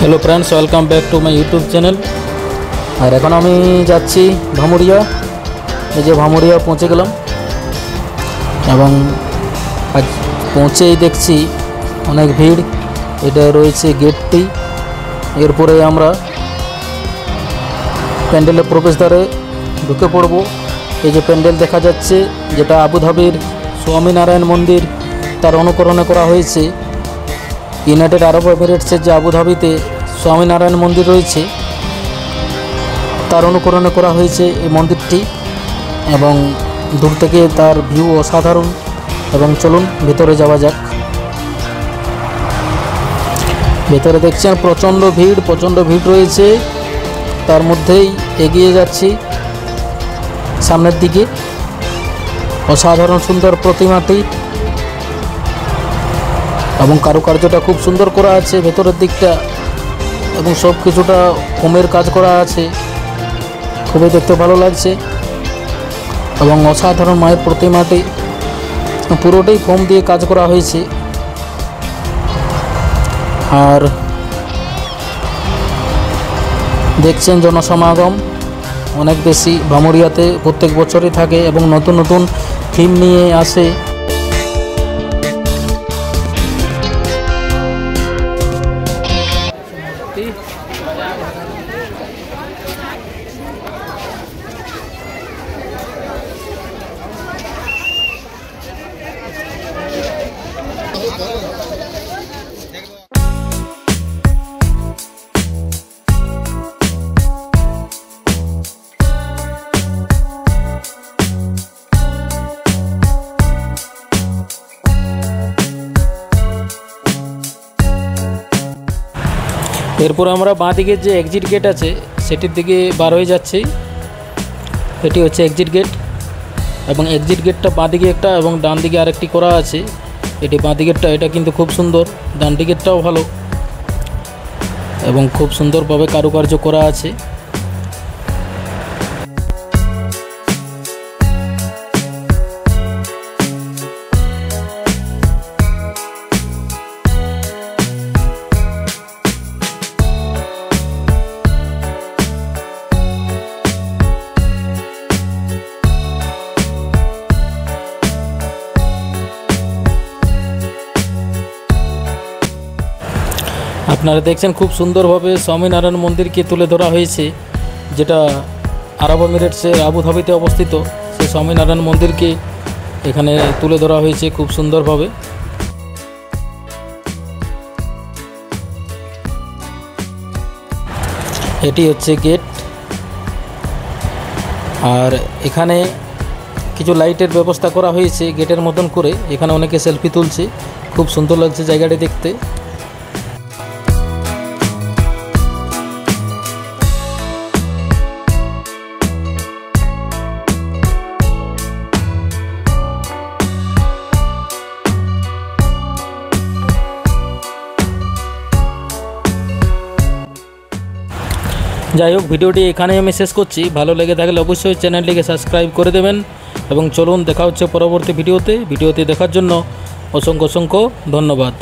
Hello friends, welcome back to my YouTube channel. और এখন আমি যাচ্ছি ভামুরিয়া। এই যে ভামুরিয়া পৌঁছে গেলাম এবং আজ পৌঁছেই দেখছি অনেক ভিড়। এটা রয়েছে গেটটি, এরপরে আমরা প্যান্ডেলের প্রবেশদ্বারে ঢুকে পড়ব। এই যে প্যান্ডেল দেখা যাচ্ছে, যেটা আবুধাবির স্বামীনারায়ণ মন্দির, তার অনুকরণে করা হয়েছে। ইউনাইটেড আরব এমিরেটসের যে আবুধাবিতে স্বামীনারায়ণ মন্দির রয়েছে, তার অনুকরণে করা হয়েছে এই মন্দিরটি এবং দূর থেকে তার ভিউ অসাধারণ। এবং চলুন ভেতরে যাওয়া যাক। ভেতরে দেখছেন প্রচণ্ড ভিড় রয়েছে, তার মধ্যেই এগিয়ে যাচ্ছি সামনের দিকে। অসাধারণ সুন্দর প্রতিমাটি এবং কারুকার্যটা খুব সুন্দর করা আছে ভেতরের দিকটা, এবং সব কিছুটা ফোমের কাজ করা আছে, খুবই দেখতে ভালো লাগছে। এবং অসাধারণ মায়ের প্রতিমাটি পুরোটাই ফোম দিয়ে কাজ করা হয়েছে। আর দেখছেন জনসমাগম অনেক বেশি ভামুরিয়াতে প্রত্যেক বছরই থাকে এবং নতুন নতুন থিম নিয়ে আসে। এরপর আমরা বাঁ দিকের যে এক্সিট গেট আছে সেটির দিকে বার হয়ে যাচ্ছি। এটি হচ্ছে এক্সিট গেট এবং এক্সিট গেটটা বাঁ দিকে একটা এবং ডান দিকে আরেকটি করা আছে। এটি বাঁ দিকেরটা, এটা কিন্তু খুব সুন্দর। ডান দিকেরটাও ভালো এবং খুব সুন্দরভাবে কারুকার্য করা আছে। আপনারা দেখছেন খুব সুন্দরভাবে স্বামীনারায়ণ মন্দিরকে তুলে ধরা হয়েছে, যেটা আরব এমিরেটসের আবুধাবিতে অবস্থিত। সেই স্বামীনারায়ণ মন্দিরকে এখানে তুলে ধরা হয়েছে খুব সুন্দরভাবে। এটি হচ্ছে গেট। আর এখানে কিছু লাইটের ব্যবস্থা করা হয়েছে গেটের মতন করে। এখানে অনেকে সেলফি তুলছে, খুব সুন্দর লাগছে জায়গাটি দেখতে। যাই হোক, ভিডিওটি এখানেই আমি শেষ করছি। ভালো লেগে থাকলে অবশ্যই চ্যানেলটিকে সাবস্ক্রাইব করে দেবেন এবং চলুন দেখা হচ্ছে পরবর্তী ভিডিওতে। ভিডিওটি দেখার জন্য অসংখ্য ধন্যবাদ।